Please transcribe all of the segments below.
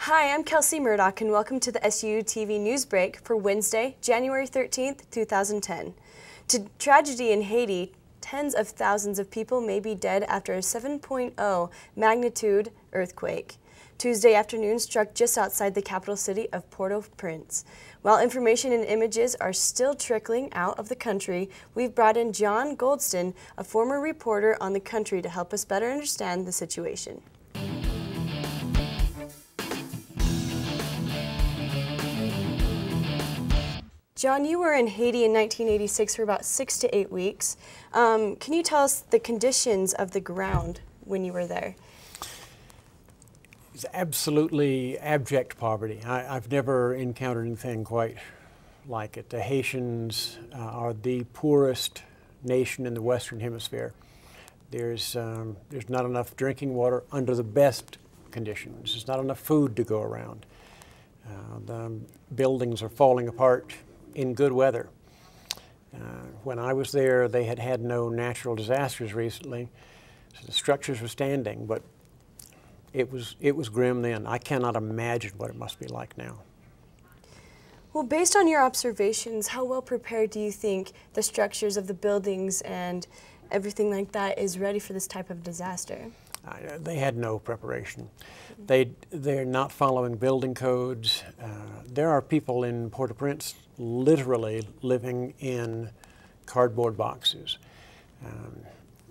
Hi, I'm Kelsey Murdoch, and welcome to the SU TV News Break for Wednesday, January 13th, 2010. To tragedy in Haiti, tens of thousands of people may be dead after a 7.0 magnitude earthquake. Tuesday afternoon struck just outside the capital city of Port-au-Prince. While information and images are still trickling out of the country, we've brought in John Goldston, a former reporter on the country, to help us better understand the situation. John, you were in Haiti in 1986 for about 6 to 8 weeks. Can you tell us the conditions of the ground when you were there? It's absolutely abject poverty. I've never encountered anything quite like it. The Haitians are the poorest nation in the Western Hemisphere. There's not enough drinking water under the best conditions. There's not enough food to go around. The buildings are falling apart in good weather. When I was there, they had had no natural disasters recently, so the structures were standing, but it was grim then. I cannot imagine what it must be like now. Well, based on your observations, how well prepared do you think the structures of the buildings and everything like that is ready for this type of disaster? They had no preparation. They're not following building codes. There are people in Port-au-Prince literally living in cardboard boxes.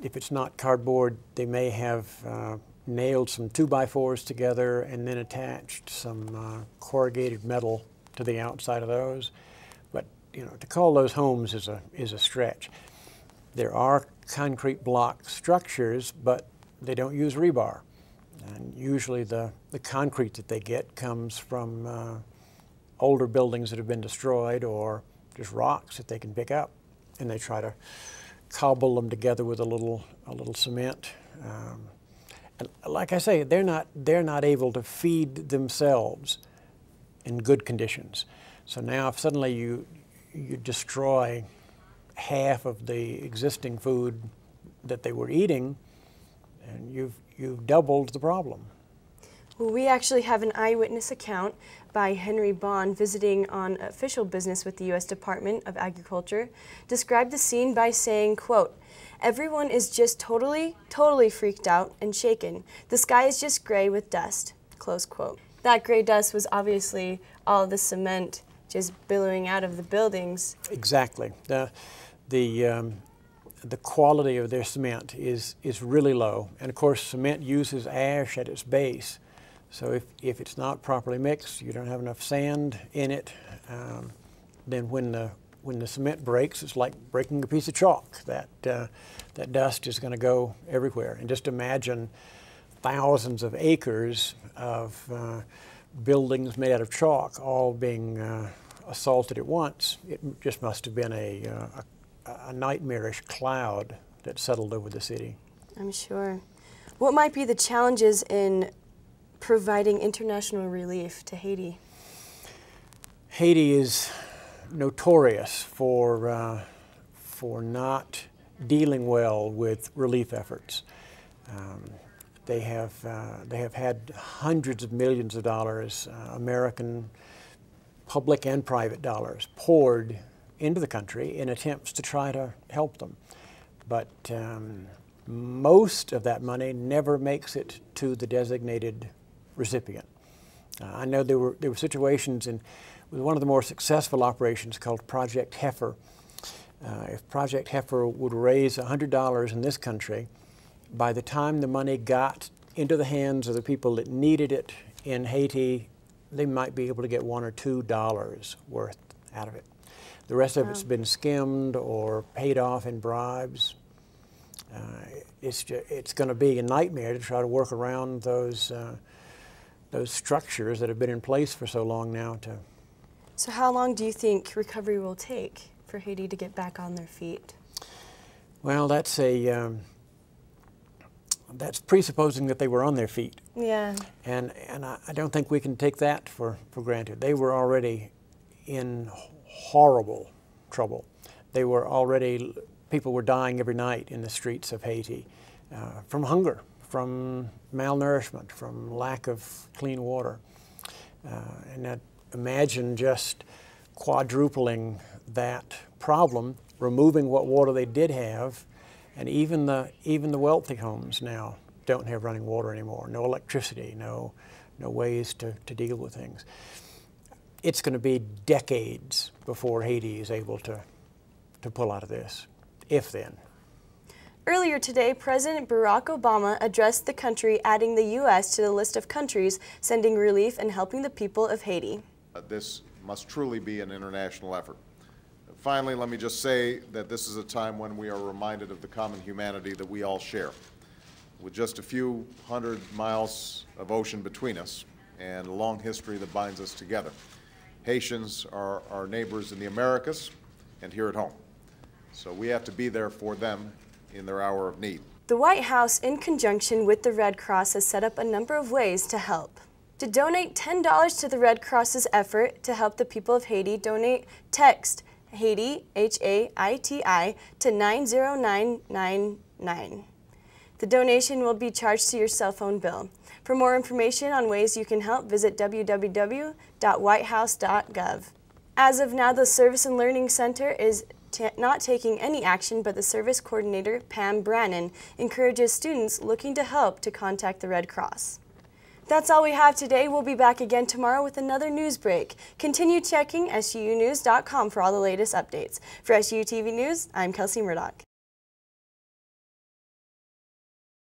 If it's not cardboard, they may have nailed some 2x4s together and then attached some corrugated metal to the outside of those. But to call those homes is a stretch. There are concrete block structures, but they don't use rebar. And usually the concrete that they get comes from older buildings that have been destroyed or just rocks that they can pick up. And they try to cobble them together with a little cement. And like I say, they're not able to feed themselves in good conditions. So now if suddenly you destroy half of the existing food that they were eating, and you've doubled the problem. Well, we actually have an eyewitness account by Henry Bond visiting on official business with the U.S. Department of Agriculture, described the scene by saying, quote, "Everyone is just totally freaked out and shaken. The sky is just gray with dust," close quote. That gray dust was obviously all the cement just billowing out of the buildings. Exactly. The quality of their cement is really low. And of course, cement uses ash at its base. So if it's not properly mixed, you don't have enough sand in it, then when the cement breaks, it's like breaking a piece of chalk. That dust is going to go everywhere. And just imagine thousands of acres of buildings made out of chalk all being assaulted at once. It just must have been a nightmarish cloud that settled over the city. I'm sure. What might be the challenges in providing international relief to Haiti? Haiti is notorious for not dealing well with relief efforts. They have had hundreds of millions of dollars, American public and private dollars, poured into the country in attempts to try to help them. But most of that money never makes it to the designated recipient. I know there were situations with one of the more successful operations called Project Heifer. If Project Heifer would raise $100 in this country, by the time the money got into the hands of the people that needed it in Haiti, they might be able to get $1 or $2 worth out of it. The rest of it's been skimmed or paid off in bribes. It's going to be a nightmare to try to work around those structures that have been in place for so long now. So how long do you think recovery will take for Haiti to get back on their feet? Well, that's presupposing that they were on their feet. Yeah. And I don't think we can take that for granted. They were already in horrible trouble. People were dying every night in the streets of Haiti from hunger, from malnourishment, from lack of clean water. And that, imagine just quadrupling that problem, removing what water they did have, and even the wealthy homes now don't have running water anymore, no electricity, no ways to deal with things. It's going to be decades before Haiti is able to pull out of this, if then. Earlier today, President Barack Obama addressed the country, adding the U.S. to the list of countries sending relief and helping the people of Haiti. This must truly be an international effort. Finally, let me just say that this is a time when we are reminded of the common humanity that we all share. With just a few hundred miles of ocean between us and a long history that binds us together, Haitians are our neighbors in the Americas and here at home. So we have to be there for them in their hour of need. The White House, in conjunction with the Red Cross, has set up a number of ways to help. To donate $10 to the Red Cross's effort to help the people of Haiti, text Haiti, H-A-I-T-I, to 90999. The donation will be charged to your cell phone bill. For more information on ways you can help, visit www.whitehouse.gov. As of now, the Service and Learning Center is not taking any action, but the service coordinator, Pam Brannon, encourages students looking to help to contact the Red Cross. That's all we have today. We'll be back again tomorrow with another news break. Continue checking SUnews.com for all the latest updates. For SU TV News, I'm Kelsey Murdoch.